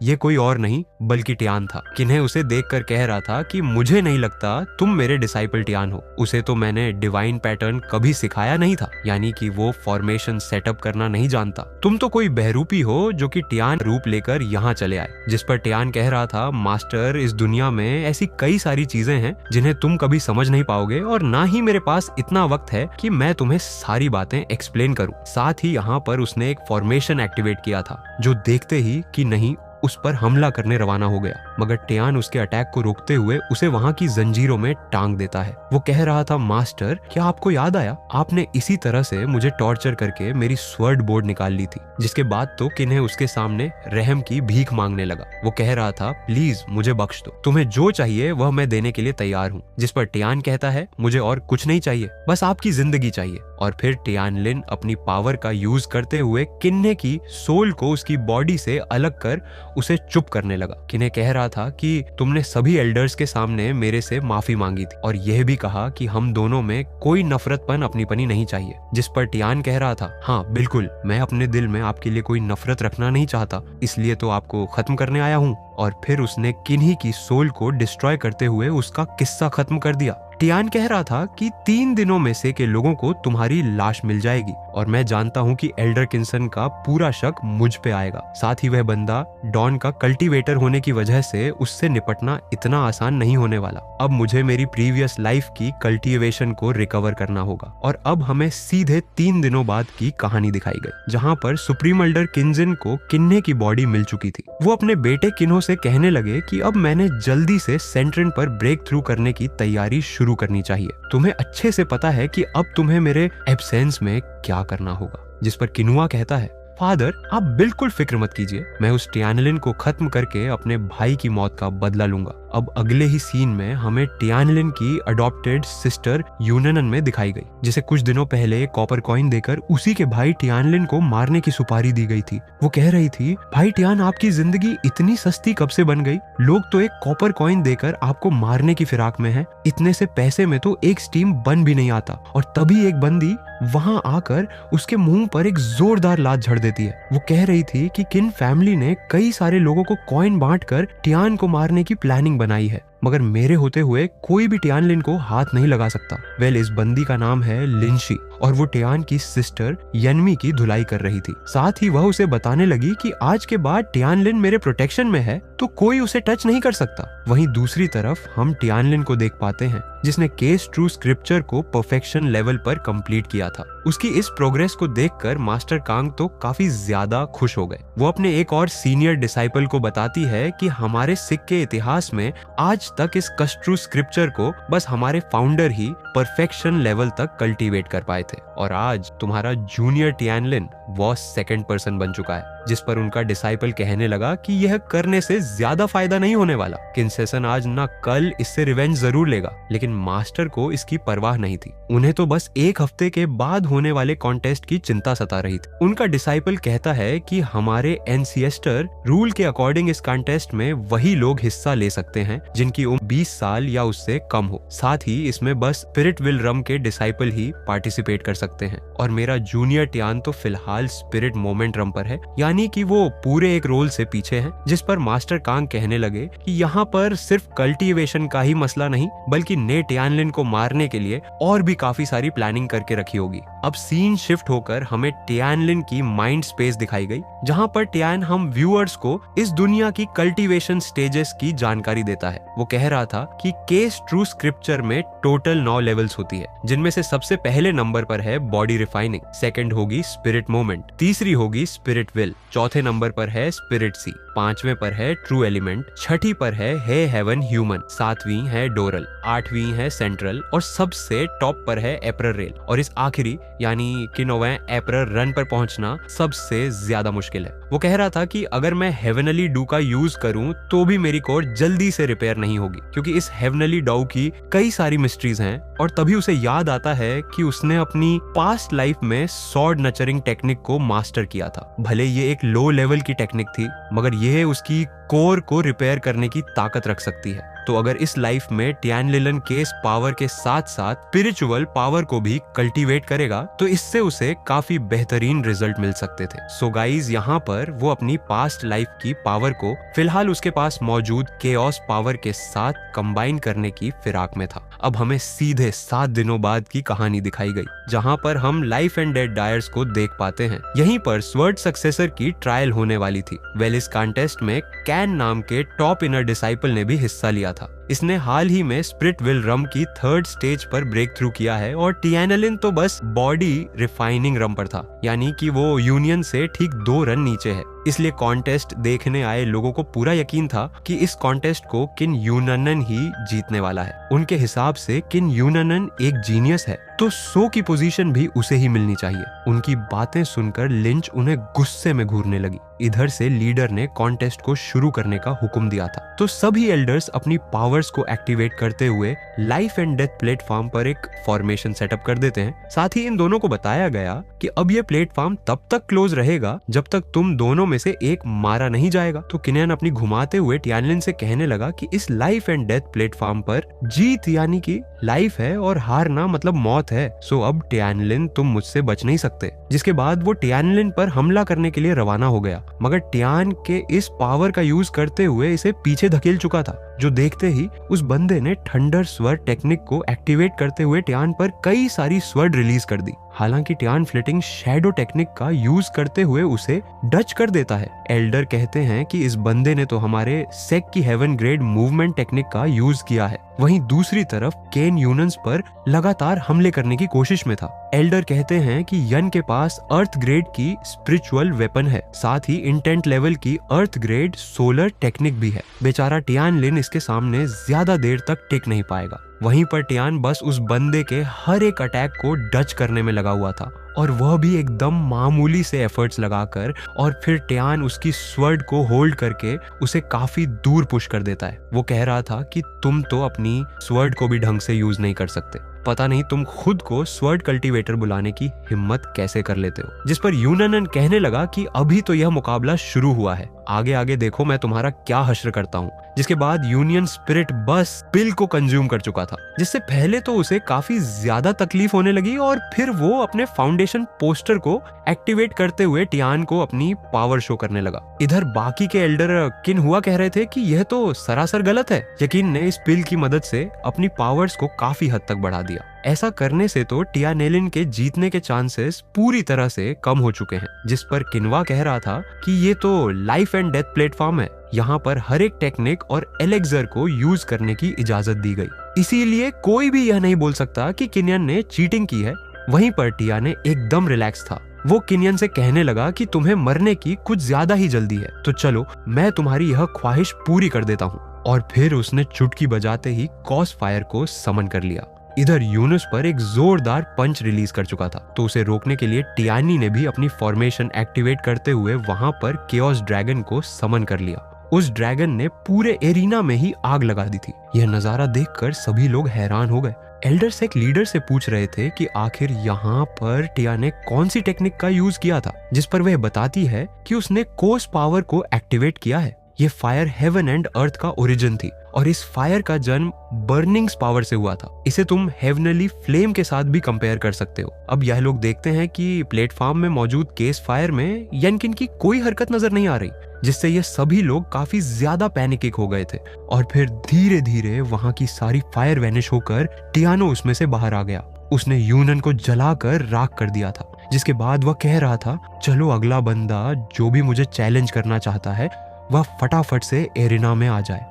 ये कोई और नहीं बल्कि टियान था। किन्हें उसे देखकर कह रहा था कि मुझे नहीं लगता तुम मेरे डिसाइपल टियान हो, उसे तो मैंने डिवाइन पैटर्न कभी सिखाया नहीं था, यानी कि वो फॉर्मेशन सेटअप करना नहीं जानता। तुम तो कोई बहरूपी हो जो कि टियान रूप लेकर यहाँ चले आए। जिस पर टियान कह रहा था, मास्टर, इस दुनिया में ऐसी कई सारी चीजें हैं जिन्हें तुम कभी समझ नहीं पाओगे और ना ही मेरे पास इतना वक्त है कि मैं तुम्हें सारी बातें एक्सप्लेन करूं। साथ ही यहाँ पर उसने एक फॉर्मेशन एक्टिवेट किया था जो देखते ही कि नहीं उस पर हमला करने रवाना हो गया, मगर टियान उसके अटैक को रोकते हुए उसे वहां की जंजीरों में टांग देता है। वो कह रहा था, मास्टर क्या आपको याद आया, आपने इसी तरह से मुझे टॉर्चर करके मेरी स्वर्ड बोर्ड निकाल ली थी। जिसके बाद तो किन्हे उसके सामने रहम की भीख मांगने लगा। वो कह रहा था, प्लीज मुझे बख्श दो, तुम्हें जो चाहिए वह मैं देने के लिए तैयार हूँ। जिस पर टियान कहता है, मुझे और कुछ नहीं चाहिए, बस आपकी जिंदगी चाहिए। और फिर टियानलिन अपनी पावर का यूज करते हुए किन्हे की सोल को उसकी बॉडी से अलग कर उसे चुप करने लगा। किन्हे कह रहा था कि तुमने सभी एल्डर्स के सामने मेरे से माफी मांगी थी और यह भी कहा कि हम दोनों में कोई नफरतपन अपनीपनी नहीं चाहिए। जिस पर टियान कह रहा था, हाँ बिल्कुल, मैं अपने दिल में आपके लिए कोई नफरत रखना नहीं चाहता, इसलिए तो आपको खत्म करने आया हूँ। और फिर उसने किन्ही की सोल को डिस्ट्रॉय करते हुए उसका किस्सा खत्म कर दिया। टियान कह रहा था कि 3 दिनों में से के लोगों को तुम्हारी लाश मिल जाएगी और मैं जानता हूँ कि एल्डर किन्सन का पूरा शक मुझ पे आएगा। साथ ही वह बंदा डॉन का कल्टीवेटर होने की वजह से उससे निपटना इतना आसान नहीं होने वाला। अब मुझे मेरी प्रीवियस लाइफ की कल्टीवेशन को रिकवर करना होगा। और अब हमें सीधे 3 दिनों बाद की कहानी दिखाई गई, जहाँ पर सुप्रीम एल्डर किन्जिन को किन्हे की बॉडी मिल चुकी थी। वो अपने बेटे किन्हो से कहने लगे कि अब मैंने जल्दी से सेंट्रेन पर ब्रेक थ्रू करने की तैयारी शुरू करनी चाहिए। तुम्हें अच्छे से पता है कि अब तुम्हें मेरे एब्सेंस में क्या करना होगा। जिस पर किनुआ कहता है, फादर आप बिल्कुल फिक्र मत कीजिए, मैं उस टियानलिन को खत्म करके अपने भाई की मौत का बदला लूंगा। अब अगले ही सीन में हमें टियानलिन की अडॉप्टेड सिस्टर यूननन में दिखाई गई, जिसे कुछ दिनों पहले कॉपर कॉइन देकर उसी के भाई टियानलिन को मारने की सुपारी दी गई थी। वो कह रही थी, भाई टियान आपकी जिंदगी इतनी सस्ती कब से बन गई, लोग तो एक कॉपर कॉइन देकर आपको मारने की फिराक में है, इतने से पैसे में तो एक स्टीम बन भी नहीं आता। और तभी एक बंदी वहां आकर उसके मुंह पर एक जोरदार लात झड़ देती है। वो कह रही थी कि किन फैमिली ने कई सारे लोगों को कॉइन बांटकर टियान को मारने की प्लानिंग बनाई है, मगर मेरे होते हुए कोई भी टियानलिन को हाथ नहीं लगा सकता। वेल, इस बंदी का नाम है लिंशी और वो टियान की सिस्टर यनमी की धुलाई कर रही थी। साथ ही वह उसे बताने लगी कि आज के बाद टियानलिन मेरे प्रोटेक्शन में है तो कोई उसे टच नहीं कर सकता। वहीं दूसरी तरफ हम टियानलिन को देख पाते हैं जिसने केस ट्रू स्क्रिप्चर को परफेक्शन लेवल पर कंप्लीट किया था। उसकी इस प्रोग्रेस को देखकर मास्टर कांग तो काफी ज्यादा खुश हो गए। वो अपने एक और सीनियर डिसाइपल को बताती है कि हमारे सिख के इतिहास में आज तक इस कस्ट्रू स्क्रिप्चर को बस हमारे फाउंडर ही परफेक्शन लेवल तक कल्टीवेट कर पाए थे और आज तुम्हारा जूनियर टियानलिन वो सेकंड पर्सन बन चुका है। जिस पर उनका डिसाइपल कहने लगा कि यह करने से ज्यादा फायदा नहीं होने वाला, किन्सेसन आज ना कल इससे रिवेंज जरूर लेगा। लेकिन मास्टर को इसकी परवाह नहीं थी, उन्हें तो बस 1 हफ्ते के बाद होने वाले कॉन्टेस्ट की चिंता सता रही थी। उनका डिसाइपल कहता है कि हमारे एंसिएस्टर रूल के अकॉर्डिंग इस कॉन्टेस्ट में वही लोग हिस्सा ले सकते हैं जिनकी उम्र 20 साल या उससे कम हो। साथ ही इसमें बस स्पिरिट विल रम के डिसाइपल ही पार्टिसिपेट कर सकते हैं और मेरा जूनियर टियान तो फिलहाल स्पिरिट मोमेंट रम पर है, यानी कि वो पूरे एक रोल से पीछे है। जिस पर मास्टर कांग कहने लगे कि यहाँ पर सिर्फ कल्टीवेशन का ही मसला नहीं बल्कि ने टियानलिन को मारने के लिए और भी काफी सारी प्लानिंग करके रखी होगी। अब सीन शिफ्ट होकर हमें टियानलिन की माइंड स्पेस दिखाई गई, जहाँ पर टियान हम व्यूअर्स को इस दुनिया की कल्टीवेशन स्टेजेस की जानकारी देता है। वो कह रहा था कि केस ट्रू स्क्रिप्चर में टोटल 9 लेवल्स होती है, जिनमें से सबसे पहले नंबर पर है बॉडी रिफाइनिंग, सेकंड होगी स्पिरिट मोमेंट, तीसरी होगी स्पिरिट विल, चौथे नंबर पर है स्पिरिट सी, 5वें पर है ट्रू एलिमेंट, छठी पर है हेवन ह्यूमन, 7वीं है डोरल, 8वीं है सेंट्रल और सबसे टॉप पर है एप्रर रेल। और इस आखिरी यानी कि 9वें एप्रर रन पर पहुंचना सबसे ज्यादा मुश्किल है। वो कह रहा था कि अगर मैं हेवनली डू का यूज करूं तो भी मेरी कोर जल्दी से रिपेयर नहीं होगी, क्योंकि इस हेवनली डू की कई सारी मिस्ट्रीज हैं। और तभी उसे याद आता है कि उसने अपनी पास्ट लाइफ में सॉर्ड नचरिंग टेक्निक को मास्टर किया था। भले ये एक लो लेवल की टेक्निक थी, मगर यह उसकी कोर को रिपेयर करने की ताकत रख सकती है। तो अगर इस लाइफ में टियानलिन के इस पावर के साथ साथ स्पिरिचुअल पावर को भी कल्टीवेट करेगा तो इससे उसे काफी बेहतरीन रिजल्ट मिल सकते थे। सो गाइज, यहाँ पर वो अपनी पास्ट लाइफ की पावर को फिलहाल उसके पास मौजूद केओस पावर के साथ कंबाइन करने की फिराक में था। अब हमें सीधे 7 दिनों बाद की कहानी दिखाई गई, जहाँ पर हम लाइफ एंड डेड डायर्स को देख पाते हैं। यहीं पर स्वर्ड सक्सेसर की ट्रायल होने वाली थी। वेल, इस कॉन्टेस्ट में कैन नाम के टॉप इनर डिसाइपल ने भी हिस्सा लिया था। इसने हाल ही में स्प्रिट विल रम की 3rd स्टेज पर ब्रेक थ्रू किया है और टियानालिन तो बस बॉडी रिफाइनिंग रम पर था, यानी कि वो यूनियन से ठीक 2 रन नीचे है। इसलिए कॉन्टेस्ट देखने आए लोगों को पूरा यकीन था कि इस कॉन्टेस्ट को किन यूनानन ही जीतने वाला है। उनके हिसाब से किन यूनानन एक जीनियस है, तो सो की पोजीशन भी उसे ही मिलनी चाहिए। उनकी बातें सुनकर लिंच उन्हें गुस्से में घूरने लगी। इधर से लीडर ने कॉन्टेस्ट को शुरू करने का हुक्म दिया था, तो सभी एल्डर्स अपनी पावर्स को एक्टिवेट करते हुए लाइफ एंड डेथ प्लेटफॉर्म पर एक फॉर्मेशन सेटअप कर देते हैं। साथ ही इन दोनों को बताया गया कि अब ये प्लेटफॉर्म तब तक क्लोज रहेगा जब तक तुम दोनों में से एक मारा नहीं जाएगा। तो किन्यान अपनी घुमाते हुए टियानलिन से कहने लगा कि इस लाइफ एंड डेथ प्लेटफॉर्म पर जीत यानी कि लाइफ है और हारना मतलब मौत है। सो अब टियानलिन तुम मुझसे बच नहीं सकते। जिसके बाद वो टियानलिन पर हमला करने के लिए रवाना हो गया, मगर टियान के इस पावर का यूज करते हुए इसे पीछे धकेल चुका था। जो देखते ही उस बंदे ने थंडर स्वर्ड टेक्निक को एक्टिवेट करते हुए टियान पर कई सारी स्वर्ड रिलीज कर दी। हालांकि टियान फ्लिटिंग शैडो टेक्निक का यूज करते हुए उसे डच कर देता है। एल्डर कहते हैं कि इस बंदे ने तो हमारे सेक की हेवन ग्रेड मूवमेंट टेक्निक का यूज किया है। वहीं दूसरी तरफ केन यूनन्स पर लगातार हमले करने की कोशिश में था। एल्डर कहते हैं कि यन के पास अर्थ ग्रेड की स्पिरिचुअल वेपन है, साथ ही इंटेंट लेवल की अर्थ ग्रेड सोलर टेक्निक भी है। बेचारा टियानलिन इसके सामने ज्यादा देर तक टिक नहीं पाएगा। वहीं पर टियान बस उस बंदे के हर एक अटैक को डच करने में लगा हुआ था, और वह भी एकदम मामूली से एफर्ट्स लगाकर। और फिर टियान उसकी स्वर्ड को होल्ड करके उसे काफी दूर पुश कर देता है। वो कह रहा था कि तुम तो अपनी स्वर्ड को भी ढंग से यूज नहीं कर सकते, पता नहीं तुम खुद को स्वर्ड कल्टीवेटर बुलाने की हिम्मत कैसे कर लेते हो। जिस पर यूनानन कहने लगा कि अभी तो यह मुकाबला शुरू हुआ है, आगे आगे देखो मैं तुम्हारा क्या हश्र करता हूँ। जिसके बाद यूनियन स्पिरिट बस पिल को कंज्यूम कर चुका था, जिससे पहले तो उसे काफी ज्यादा तकलीफ होने लगी, और फिर वो अपने फाउंडेशन पोस्टर को एक्टिवेट करते हुए टियान को अपनी पावर शो करने लगा। इधर बाकी के एल्डर किन हुआ कह रहे थे कि यह तो सरासर गलत है। यकीन ने इस पिल की मदद से अपनी पावर्स को काफी हद तक बढ़ा दिया। ऐसा करने से तो टियानेलिन के जीतने के चांसेस पूरी तरह से कम हो चुके हैं। जिस पर किनवा कह रहा था कि ये तो लाइफ एंड डेथ प्लेटफॉर्म है, यहाँ पर हर एक टेक्निक और एलेक्सर को यूज करने की इजाजत दी गई, इसीलिए कोई भी यह नहीं बोल सकता कि किन्यन ने चीटिंग की है। वहीं पर टिया ने एकदम रिलैक्स था। वो किन्यन से कहने लगा कि तुम्हें मरने की कुछ ज्यादा ही जल्दी है, तो चलो मैं तुम्हारी यह ख्वाहिश पूरी कर देता हूँ। और फिर उसने चुटकी बजाते ही कॉस फायर को समन कर लिया। इधर यूनुस पर एक जोरदार पंच रिलीज कर चुका था, तो उसे रोकने के लिए टियानी ने भी अपनी फॉर्मेशन एक्टिवेट करते हुए वहां पर केओस ड्रैगन को समन कर लिया। उस ड्रैगन ने पूरे एरिना में ही आग लगा दी थी। यह नजारा देखकर सभी लोग हैरान हो गए। एल्डर्स एक लीडर से पूछ रहे थे कि आखिर यहाँ पर टिया ने कौन सी टेक्निक का यूज किया था, जिस पर वह बताती है कि उसने कोस पावर को एक्टिवेट किया है। ये फायर हेवन एंड अर्थ का ओरिजिन थी, और इस फायर का जन्म बर्निंग्स पावर से हुआ था। इसे तुम हेवनली फ्लेम के साथ भी कंपेयर कर सकते हो। अब यह लोग देखते हैं कि प्लेटफॉर्म में मौजूद केस फायर में यनकिन की कोई हरकत नजर नहीं आ रही, जिससे ये सभी लोग काफी ज्यादा पैनिक हो गए थे। और फिर धीरे धीरे वहां की सारी फायर वैनिश होकर टियानो उसमें से बाहर आ गया। उसने यूनन को जलाकर राख कर दिया था, जिसके बाद वह कह रहा था, चलो अगला बंदा जो भी मुझे चैलेंज करना चाहता है वह फटाफट से एरिना में आ जाए।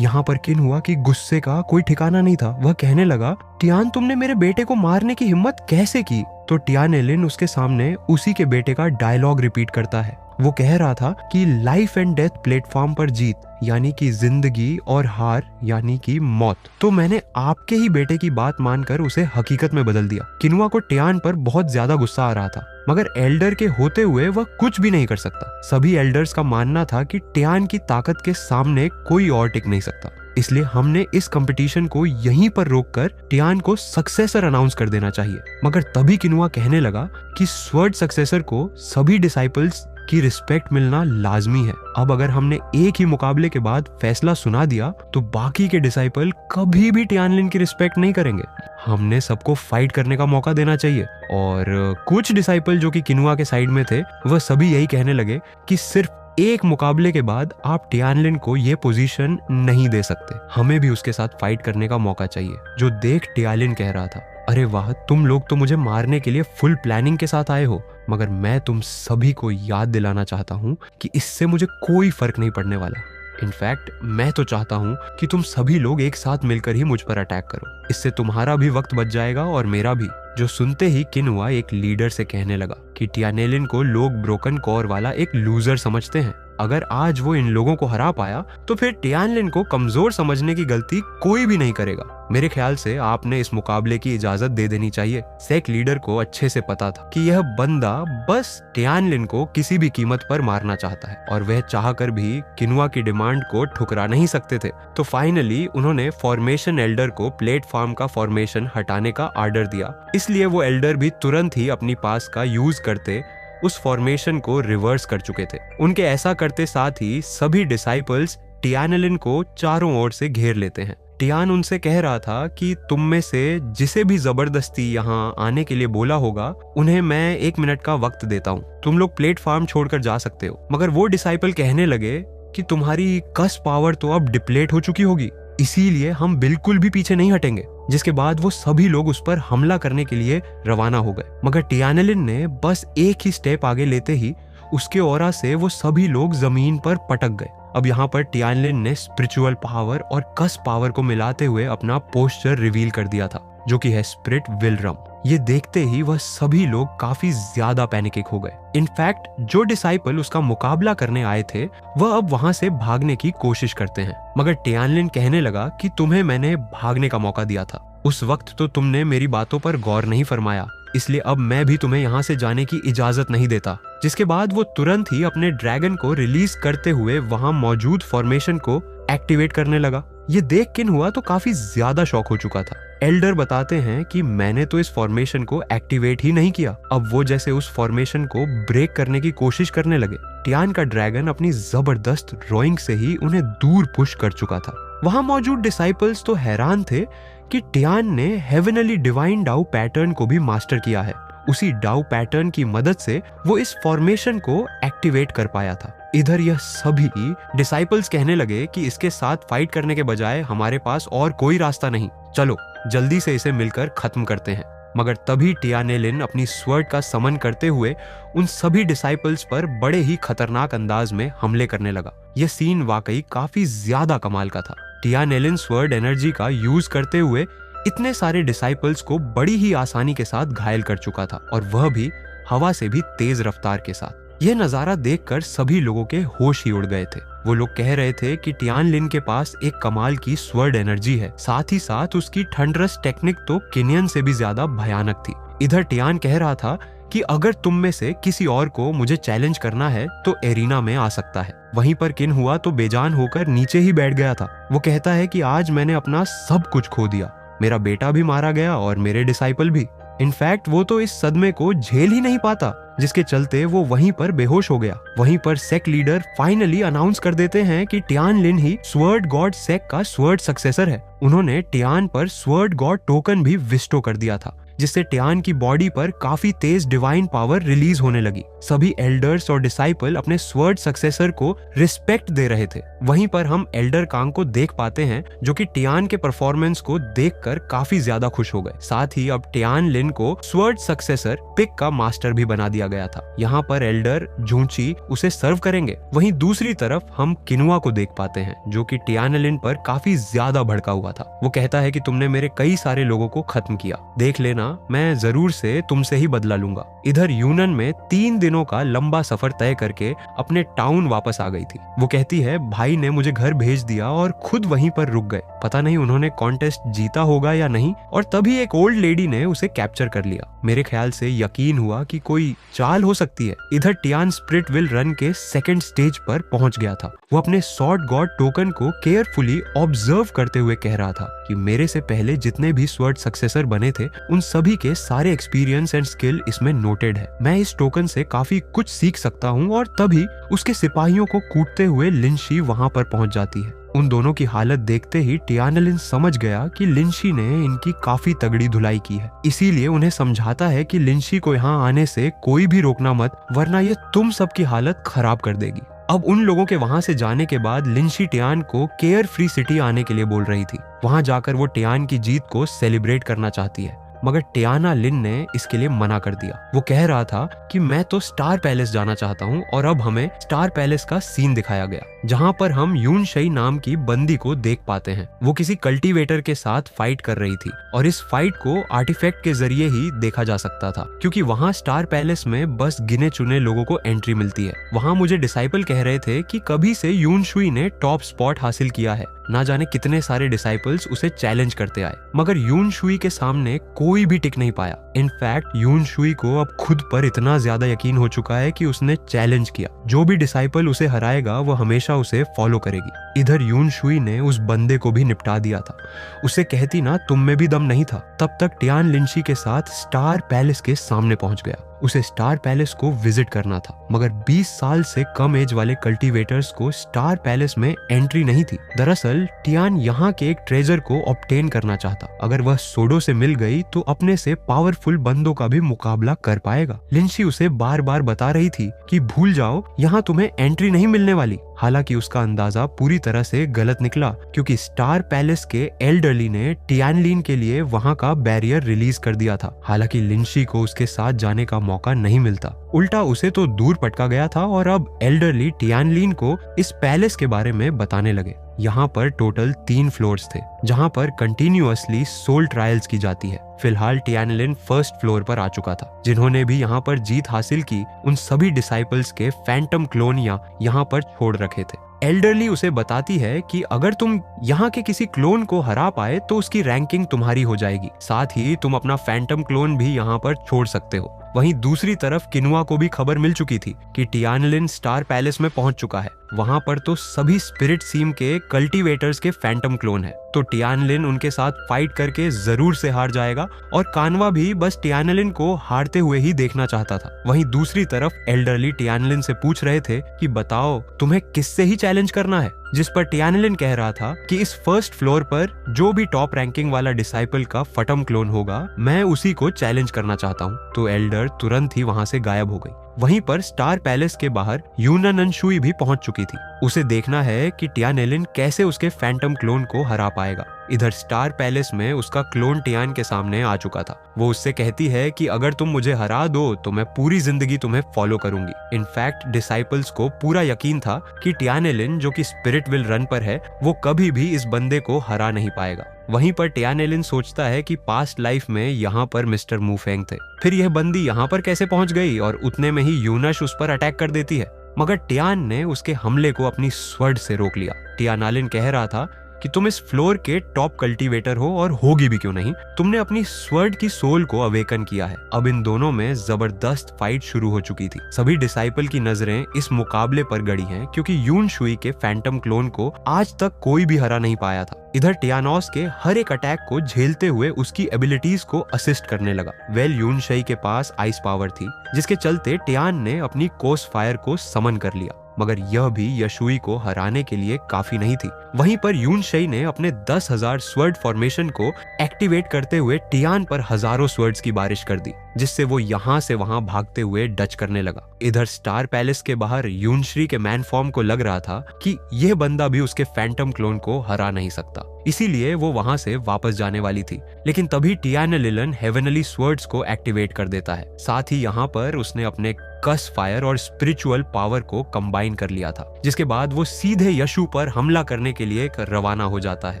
यहाँ पर किन हुआ कि गुस्से का कोई ठिकाना नहीं था। वह कहने लगा, टियान तुमने मेरे बेटे को मारने की हिम्मत कैसे की? तो टियानेलिन उसके सामने उसी के बेटे का डायलॉग रिपीट करता है। वो कह रहा था कि लाइफ एंड डेथ प्लेटफॉर्म पर जीत यानी कि जिंदगी और हार यानी कि मौत। तो मैंने आपके ही बेटे की बात मानकर उसे हकीकत में बदल दिया। किनुआ को टियान पर बहुत ज्यादा गुस्सा आ रहा था, मगर एल्डर के होते हुए वह कुछ भी नहीं कर सकता। सभी एल्डर्स का मानना था कि टियान की ताकत के सामने कोई और टिक नहीं सकता। इसलिए हमने इस कंपटीशन को यहीं पर रोककर टियान को सक्सेसर अनाउंस कर देना चाहिए। मगर तभी किनुआ कहने लगा कि स्वर्ड सक्सेसर को सभी डिसाइपल्स की रिस्पेक्ट मिलना लाजमी है। अब अगर हमने एक ही मुकाबले के बाद फैसला सुना दिया तो बाकी के डिसाइपल कभी भी टियानलिन की रिस्पेक्ट नहीं करेंगे। हमने सबको फाइट करने का मौका देना चाहिए। और कुछ डिसाइपल जो कि किनुआ के साइड में थे वह सभी यही कहने लगे कि सिर्फ एक मुकाबले के बाद आप टियानलिन को ये पोजीशन नहीं दे सकते, हमें भी उसके साथ फाइट करने का मौका चाहिए। जो देख टियानलिन कह रहा था, अरे वाह, तुम लोग तो मुझे मारने के लिए फुल प्लानिंग के साथ आए हो, मगर मैं तुम सभी को याद दिलाना चाहता हूँ कि इससे मुझे कोई फर्क नहीं पड़ने वाला। इनफैक्ट मैं तो चाहता हूँ कि तुम सभी लोग एक साथ मिलकर ही मुझ पर अटैक करो, इससे तुम्हारा भी वक्त बच जाएगा और मेरा भी। जो सुनते ही किन्हुआ एक लीडर से कहने लगा कि टियानेलिन को लोग ब्रोकन कोर वाला एक लूजर समझते हैं। अगर आज वो इन लोगों को हरा पाया तो फिर टियानेलिन को कमजोर समझने की गलती कोई भी नहीं करेगा। मेरे ख्याल से आपने इस मुकाबले की इजाजत दे देनी चाहिए। सेक लीडर को अच्छे से पता था कि यह बंदा बस टियानेलिन को किसी भी कीमत पर मारना चाहता है और वह चाहकर भी किन्हुआ की डिमांड को ठुकरा नहीं सकते थे। तो फाइनली उन्होंने फॉर्मेशन एल्डर को प्लेटफॉर्म का फॉर्मेशन हटाने का ऑर्डर दिया। इसलिए वो एल्डर भी तुरंत ही अपनी पास का यूज करते उस फॉर्मेशन को रिवर्स कर चुके थे। उनके ऐसा करते साथ ही सभी डिसाइपल्स टियानेलिन को चारों ओर से घेर लेते हैं। टियान उनसे कह रहा था कि तुम में से जिसे भी जबरदस्ती यहाँ आने के लिए बोला होगा उन्हें मैं 1 मिनट का वक्त देता हूँ, तुम लोग प्लेटफॉर्म छोड़कर जा सकते हो। मगर वो डिसाइपल कहने लगे कि तुम्हारी कस पावर तो अब डिप्लेट हो चुकी होगी, इसीलिए हम बिल्कुल भी पीछे नहीं हटेंगे। जिसके बाद वो सभी लोग उस पर हमला करने के लिए रवाना हो गए। मगर टियानेलिन ने बस एक ही स्टेप आगे लेते ही उसके ऑरा से वो सभी लोग जमीन पर पटक गए। अब यहाँ पर टियानेलिन ने स्पिरिचुअल पावर और कस पावर को मिलाते हुए अपना पोस्चर रिवील कर दिया था, जो कि है स्पिरिट विलरम। ये देखते ही वह सभी लोग काफी ज्यादा पैनिक हो गए। इनफैक्ट जो डिसाइपल उसका मुकाबला करने आए थे वह अब वहां से भागने की कोशिश करते हैं। मगर टियानेलिन कहने लगा कि तुम्हें मैंने भागने का मौका दिया था, उस वक्त तो तुमने मेरी बातों पर गौर नहीं फरमाया, इसलिए अब मैं भी तुम्हें यहाँ से जाने की इजाजत नहीं देता। जिसके बाद वो तुरंत ही अपने ड्रैगन को रिलीज करते हुए वहां मौजूद फॉर्मेशन को एक्टिवेट करने लगा। ये देख किन्हुआ तो काफी ज्यादा शॉक हो चुका था। एल्डर बताते हैं कि मैंने तो इस फॉर्मेशन को एक्टिवेट ही नहीं किया। अब वो जैसे उस फॉर्मेशन को ब्रेक करने की कोशिश करने लगे। टियान का ड्रैगन अपनी जबरदस्त रोइंग से ही उन्हें दूर पुश कर चुका था। वहां मौजूद डिसाइपल्स तो हैरान थे कि टियान ने हेवनली डिवाइन डाउ पैटर्न को भी मास्टर किया है। उसी डाउ पैटर्न की मदद से वो इस फॉर्मेशन को एक्टिवेट कर पाया था। इधर यह सभी डिसाइपल्स कहने लगे कि इसके साथ फाइट करने के बजाय हमारे पास और कोई रास्ता नहीं, चलो जल्दी से इसे मिलकर खत्म करते हैं। मगर तभी टियानेलिन अपनी स्वर्ड का समन करते हुए उन सभी डिसाइपल्स पर बड़े ही खतरनाक अंदाज में हमले करने लगा। यह सीन वाकई काफी ज्यादा कमाल का था। टियानेलिन स्वर्ड एनर्जी का यूज करते हुए इतने सारे डिसाइपल्स को बड़ी ही आसानी के साथ घायल कर चुका था, और वह भी हवा से भी तेज रफ्तार के साथ। यह नजारा देखकर सभी लोगों के होश ही उड़ गए थे। वो लोग कह रहे थे कि टियानेलिन के पास एक कमाल की स्वर्ड एनर्जी है, साथ ही साथ उसकी थंडरस टेक्निक तो किनियन से भी ज्यादा भयानक थी। इधर टियान कह रहा था कि अगर तुम में से किसी और को मुझे चैलेंज करना है तो एरिना में आ सकता है। वहीं पर किन्हुआ तो बेजान होकर नीचे ही बैठ गया था। वो कहता है कि आज मैंने अपना सब कुछ खो दिया, मेरा बेटा भी मारा गया और मेरे डिसाइपल भी। इनफैक्ट वो तो इस सदमे को झेल ही नहीं पाता, जिसके चलते वो वहीं पर बेहोश हो गया। वहीं पर सेक लीडर फाइनली अनाउंस कर देते हैं कि टियानेलिन ही स्वर्ड गॉड सेक का स्वर्ड सक्सेसर है। उन्होंने टियान पर स्वर्ड गॉड टोकन भी विस्टो कर दिया था, जिससे टियान की बॉडी पर काफी तेज डिवाइन पावर रिलीज होने लगी। सभी एल्डर्स और डिसाइपल अपने स्वर्ड सक्सेसर को रिस्पेक्ट दे रहे थे। वहीं पर हम एल्डर कांग को देख पाते हैं, जो कि टियान के परफॉर्मेंस को देखकर काफी ज्यादा खुश हो गए। साथ ही अब टियानेलिन को स्वर्ड सक्सेसर पिक का मास्टर भी बना दिया गया था। यहाँ पर एल्डर झूंची उसे सर्व करेंगे। वहीं दूसरी तरफ हम किन्हुआ को देख पाते हैं, जो कि टियानेलिन पर काफी ज्यादा भड़का हुआ था। वो कहता है कि तुमने मेरे कई सारे लोगों को खत्म किया, देख लेना मैं जरूर से तुमसे ही बदला लूंगा। इधर यूनन में 3 दिनों का लंबा सफर तय करके अपने टाउन वापस आ गई थी। वो कहती है भाई ने मुझे घर भेज दिया और खुद वहीं पर रुक गए। पता नहीं उन्होंने कॉन्टेस्ट जीता होगा या नहीं, और तभी एक ओल्ड लेडी ने उसे कैप्चर कर लिया। मेरे ख्याल से यकीन हुआ कि कोई चाल हो सकती है। इधर टियान स्पिरिट विल रन के सेकंड स्टेज पर पहुंच गया था। वो अपने स्वॉर्ड गॉड टोकन को केयरफुली ऑब्जर्व करते हुए कह रहा था कि मेरे से पहले जितने भी स्वर्ड सक्सेसर बने थे उन सभी के सारे एक्सपीरियंस एंड स्किल इसमें नोटेड है। मैं इस टोकन से काफी कुछ सीख सकता हूँ। और तभी उसके सिपाहियों को कूटते हुए लिनशी वहां पर पहुंच जाती है। उन दोनों की हालत देखते ही टियानेलिन समझ गया कि लिनशी ने इनकी काफी तगड़ी धुलाई की है। इसीलिए उन्हें समझाता है कि लिनशी को यहाँ आने से कोई भी रोकना मत, वरना ये तुम सबकी हालत खराब कर देगी। अब उन लोगों के वहां से जाने के बाद लिनशी टियान को केयर फ्री सिटी आने के लिए बोल रही थी। वहां जाकर वो टियान की जीत को सेलिब्रेट करना चाहती है। मगर टियाना लिन ने इसके लिए मना कर दिया। वो कह रहा था कि मैं तो स्टार पैलेस जाना चाहता हूँ, और अब हमें स्टार पैलेस का सीन दिखाया गया जहाँ पर हम यून शई नाम की बंदी को देख पाते हैं। वो किसी कल्टीवेटर के साथ फाइट कर रही थी और इस फाइट को आर्टिफैक्ट के जरिए ही देखा जा सकता था, क्योंकि वहाँ स्टार पैलेस में बस गिने चुने लोगों को एंट्री मिलती है। वहाँ मुझे डिसाइपल कह रहे थे कि कभी से यून शुई ने टॉप स्पॉट हासिल किया है, ना जाने कितने सारे डिसाइपल्स उसे चैलेंज करते आए, मगर यून शुई के सामने कोई भी टिक नहीं पाया। इनफैक्ट यून शुई को अब खुद पर इतना ज्यादा यकीन हो चुका है कि उसने चैलेंज किया, जो भी डिसाइपल उसे हराएगा वो हमेशा उसे फॉलो करेगी। इधर यून शुई ने उस बंदे को भी निपटा दिया था। उसे कहती ना तुम में भी दम नहीं था। तब तक टियान लिनशी के साथ स्टार पैलेस के सामने पहुंच गया। उसे स्टार पैलेस को विजिट करना था, मगर 20 साल से कम एज वाले कल्टीवेटर्स को स्टार पैलेस में एंट्री नहीं थी। दरअसल टियान यहाँ के एक ट्रेजर को ऑब्टेन करना चाहता। अगर वह सोडो से मिल गई तो अपने से पावरफुल बंदों का भी मुकाबला कर पाएगा। लिनशी उसे बार बार बता रही थी कि भूल जाओ, यहाँ तुम्हें एंट्री नहीं मिलने वाली। हालांकि उसका अंदाजा पूरी तरह से गलत निकला, क्योंकि स्टार पैलेस के एल्डरली ने टियानलिन के लिए वहां का बैरियर रिलीज कर दिया था। हालांकि लिनशी को उसके साथ जाने का मौका नहीं मिलता, उल्टा उसे तो दूर पटका गया था, और अब एल्डरली टियानलिन को इस पैलेस के बारे में बताने लगे। यहाँ पर टोटल 3 फ्लोर्स थे जहाँ पर कंटिन्यूअसली सोल ट्रायल्स की जाती है। फिलहाल टियानलिन फर्स्ट फ्लोर पर आ चुका था। जिन्होंने भी यहाँ पर जीत हासिल की, उन सभी डिसाइपल्स के फैंटम क्लोन यहाँ पर छोड़ रखे थे। एल्डरली उसे बताती है कि अगर तुम यहाँ के किसी क्लोन को हरा पाए तो उसकी रैंकिंग तुम्हारी हो जाएगी, साथ ही तुम अपना फैंटम क्लोन भी यहाँ पर छोड़ सकते हो। वहीं दूसरी तरफ किनुआ को भी खबर मिल चुकी थी कि टियानलिन स्टार पैलेस में पहुंच चुका है। वहां पर तो सभी स्पिरिट सीम के कल्टीवेटर्स के फैंटम क्लोन है, तो टियानलिन उनके साथ फाइट करके जरूर से हार जाएगा, और कानवा भी बस टियानलिन को हारते हुए ही देखना चाहता था। वहीं दूसरी तरफ एल्डरली टियानलिन से पूछ रहे थे कि बताओ तुम्हें किससे ही चैलेंज करना है, जिस पर टियानलिन कह रहा था कि इस फर्स्ट फ्लोर पर जो भी टॉप रैंकिंग वाला डिसाइपल का फटम क्लोन होगा, मैं उसी को चैलेंज करना चाहता हूँ। तो एल्डर तुरंत ही वहां से गायब हो गई। वहीं पर स्टार पैलेस के बाहर यूना ननशुई भी पहुंच चुकी थी। उसे देखना है कि टियानलिन कैसे उसके फैंटम क्लोन को हरा पाएगा। इधर स्टार पैलेस में उसका क्लोन टियान के सामने आ चुका था। वो उससे कहती है कि अगर तुम मुझे हरा दो तो मैं पूरी जिंदगी तुम्हें फॉलो करूंगी। इनफैक्ट डिसाइपल्स को पूरा यकीन था कि टियानलिन, जो कि स्पिरिट विल रन पर है, वो कभी भी इस बंदे को हरा नहीं पाएगा। वहीं पर टियानलिन सोचता है कि पास्ट लाइफ में यहाँ पर मिस्टर मूफेंग थे, फिर यह बंदी यहाँ पर कैसे पहुंच गई, और उतने में ही यूनश उस पर अटैक कर देती है। मगर टियान ने उसके हमले को अपनी स्वर्ड से रोक लिया। टियानलिन कह रहा था कि तुम इस फ्लोर के टॉप कल्टीवेटर हो, और होगी भी क्यों नहीं। तुमने अपनी स्वर्ड की सोल को अवेकन किया है। अब इन दोनों में जबरदस्त फाइट शुरू हो चुकी थी। सभी डिसाइपल की नजरें इस मुकाबले पर गड़ी हैं, क्योंकि यून शुई के फैंटम क्लोन को आज तक कोई भी हरा नहीं पाया था। इधर टियानोस के हर एक अटैक को झेलते हुए उसकी एबिलिटीज को असिस्ट करने लगा। यून शुई के पास आइस पावर थी, जिसके चलते टियान ने अपनी कोस फायर को समन कर लिया, मगर यह भी यशुई को हराने के लिए काफी नहीं थी। वहीं पर यून शई ने अपने 10,000 स्वर्ड फॉर्मेशन को एक्टिवेट करते हुए टियान पर हजारों स्वर्ड्स की बारिश कर दी, जिससे वो यहाँ से वहां भागते हुए डच करने लगा। इधर स्टार पैलेस के बाहर यूनश्री के मैन फॉर्म को लग रहा था कि यह बंदा भी उसके फैंटम क्लोन को हरा नहीं सकता, इसीलिए वो वहां से वापस जाने वाली थी। लेकिन तभी टियानलिन हेवनली स्वर्ड्स को एक्टिवेट कर देता है। साथ ही यहाँ पर उसने अपने कस फायर और स्पिरिचुअल पावर को कंबाइन कर लिया था, जिसके बाद वो सीधे यशु पर हमला करने के लिए रवाना हो जाता है।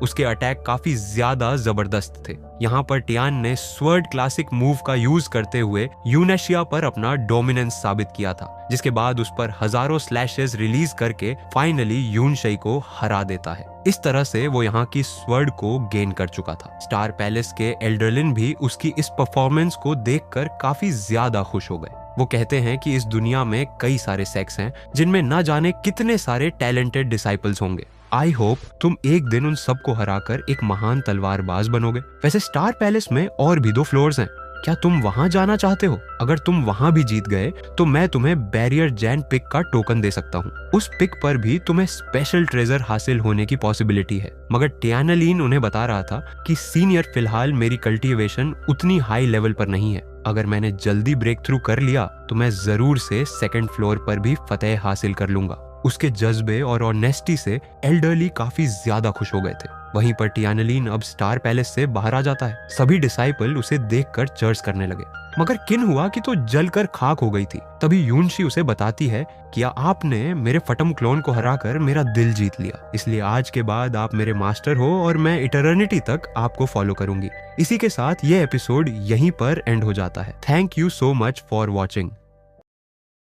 उसके अटैक काफी ज्यादा जबरदस्त थे। यहाँ पर टियान ने स्वर्ड क्लासिक मूव का यूज करते हुए यूनेशिया पर अपना डोमिनेंस साबित किया था, जिसके बाद उस पर हजारों स्लैशेस रिलीज करके फाइनली यून शई को हरा देता है। इस तरह से वो यहाँ की स्वर्ड को गेन कर चुका था। स्टार पैलेस के एल्डरलिन भी उसकी इस परफॉर्मेंस को देखकर काफी ज्यादा खुश हो गए। वो कहते हैं कि इस दुनिया में कई सारे सेक्स हैं जिनमें ना जाने कितने सारे टैलेंटेड डिसाइपल्स होंगे। आई होप तुम एक दिन उन सबको हराकर एक महान तलवारबाज बनोगे। वैसे स्टार पैलेस में और भी 2 फ्लोर्स हैं, क्या तुम वहां जाना चाहते हो? अगर तुम वहां भी जीत गए तो मैं तुम्हें बैरियर जैन पिक का टोकन दे सकता हूँ। उस पिक पर भी तुम्हें स्पेशल ट्रेजर हासिल होने की पॉसिबिलिटी है। मगर टियानलिन उन्हें बता रहा था कि सीनियर, फिलहाल मेरी कल्टीवेशन उतनी हाई लेवल पर नहीं है। अगर मैंने जल्दी ब्रेक थ्रू कर लिया तो मैं जरूर से 2nd फ्लोर पर भी फतेह हासिल कर लूंगा। उसके जज्बे और ऑनेस्टी से एल्डरली काफी ज्यादा खुश हो गए थे। वहीं पर टियानेलिन अब स्टार पैलेस से बाहर आ जाता है। सभी डिसाइपल उसे देखकर चर्च करने लगे, मगर किन हुआ कि तो जलकर खाक हो गई थी। तभी यूनशी उसे बताती है कि आपने मेरे फटम क्लोन को हराकर मेरा दिल जीत लिया, इसलिए आज के बाद आप मेरे मास्टर हो और मैं इटर्निटी तक आपको फॉलो करूंगी। इसी के साथ ये एपिसोड यहीं पर एंड हो जाता है। Thank you so much for watching.